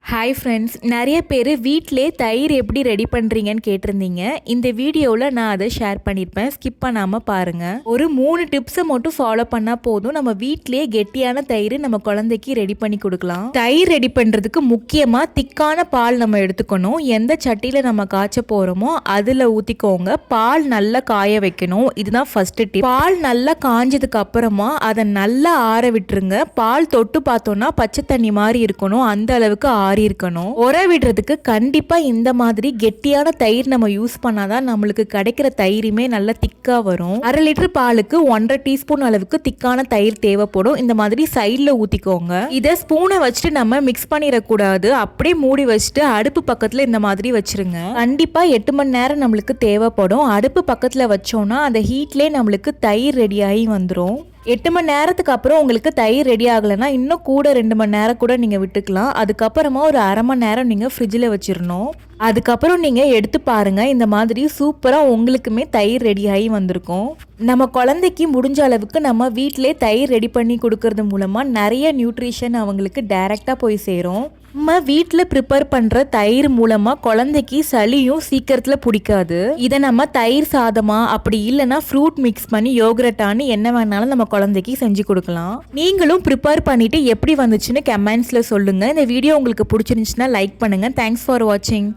Hi friends, நிறைய பேர் வீட்டிலே தயிர் எப்படி ரெடி பண்ணுறீங்கன்னு கேட்டிருந்தீங்க. இந்த வீடியோவில் நான் அதை ஷேர் பண்ணியிருப்பேன். ஸ்கிப் பண்ணாமல் பாருங்கள். ஒரு 3 டிப்ஸை மட்டும் ஃபாலோ பண்ணால் போதும். நம்ம வீட்டிலே கெட்டியான தயிர் நம்ம குழந்தைக்கு ரெடி பண்ணி கொடுக்கலாம். தயிர் ரெடி பண்ணுறதுக்கு முக்கியமாக திக்கான பால் நம்ம எடுத்துக்கணும். எந்த சட்டியில் நம்ம காய்ச்ச போகிறோமோ அதில் ஊற்றிக்கோங்க. பால் நல்லா காய வைக்கணும். இதுதான் ஃபஸ்ட்டு டிப். பால் நல்லா காஞ்சதுக்கு அப்புறமா அதை நல்லா ஆற விட்டுருங்க. பால் தொட்டு பார்த்தோன்னா பச்சை தண்ணி மாதிரி இருக்கணும். அந்த அளவுக்கு இருக்கணும். உர விடுறதுக்கு கண்டிப்பா இந்த மாதிரி கெட்டியான தயிர் நம்ம யூஸ் பண்ணாதான் நம்மளுக்கு கிடைக்கிற தயிருமே நல்லா திக்கா வரும். 1/2 லிட்டர் பாலுக்கு 1.5 டீஸ்பூன் அளவுக்கு திக்கான தயிர் தேவைப்படும். இந்த மாதிரி சைட்ல ஊத்திக்கோங்க. இதை ஸ்பூனை வச்சுட்டு நம்ம மிக்ஸ் பண்ணிடக்கூடாது. அப்படியே மூடி வச்சுட்டு அடுப்பு பக்கத்துல இந்த மாதிரி வச்சிருங்க. கண்டிப்பா 8 மணி நேரம் நம்மளுக்கு தேவைப்படும். அடுப்பு பக்கத்துல வச்சோம்னா அந்த ஹீட்லயே நம்மளுக்கு தயிர் ரெடி ஆகி வந்துடும். 8 மணி நேரத்துக்கு அப்புறம் உங்களுக்கு தயிர் ரெடி ஆகலைன்னா இன்னும் கூட 2 மணி நேரம் கூட நீங்கள் விட்டுக்கலாம். அதுக்கப்புறமா ஒரு 1/2 மணி நேரம் நீங்கள் ஃப்ரிட்ஜில் வச்சிடணும். அதுக்கப்புறம் நீங்கள் எடுத்து பாருங்கள். இந்த மாதிரி சூப்பராக உங்களுக்குமே தயிர் ரெடி ஆகி வந்திருக்கும். நம்ம குழந்தைக்கு முடிஞ்ச அளவுக்கு நம்ம வீட்டிலே தயிர் ரெடி பண்ணி கொடுக்கறது மூலமாக நிறைய நியூட்ரிஷன் அவங்களுக்கு டைரெக்டாக போய் சேரும். நம்ம வீட்டில் ப்ரிப்பேர் பண்ணுற தயிர் மூலமாக குழந்தைக்கு சளியும் சீக்கிரத்தில் பிடிக்காது. இதை நம்ம தயிர் சாதமா அப்படி இல்லைன்னா ஃப்ரூட் மிக்ஸ் பண்ணி யோகரட்டான்னு என்ன வேணாலும் நம்ம குழந்தைக்கு செஞ்சு கொடுக்கலாம். நீங்களும் ப்ரிப்பேர் பண்ணிவிட்டு எப்படி வந்துச்சுன்னு கமெண்ட்ஸில் சொல்லுங்கள். இந்த வீடியோ உங்களுக்கு பிடிச்சிருந்துச்சுன்னா லைக் பண்ணுங்கள். தேங்க்ஸ் ஃபார் வாட்சிங்.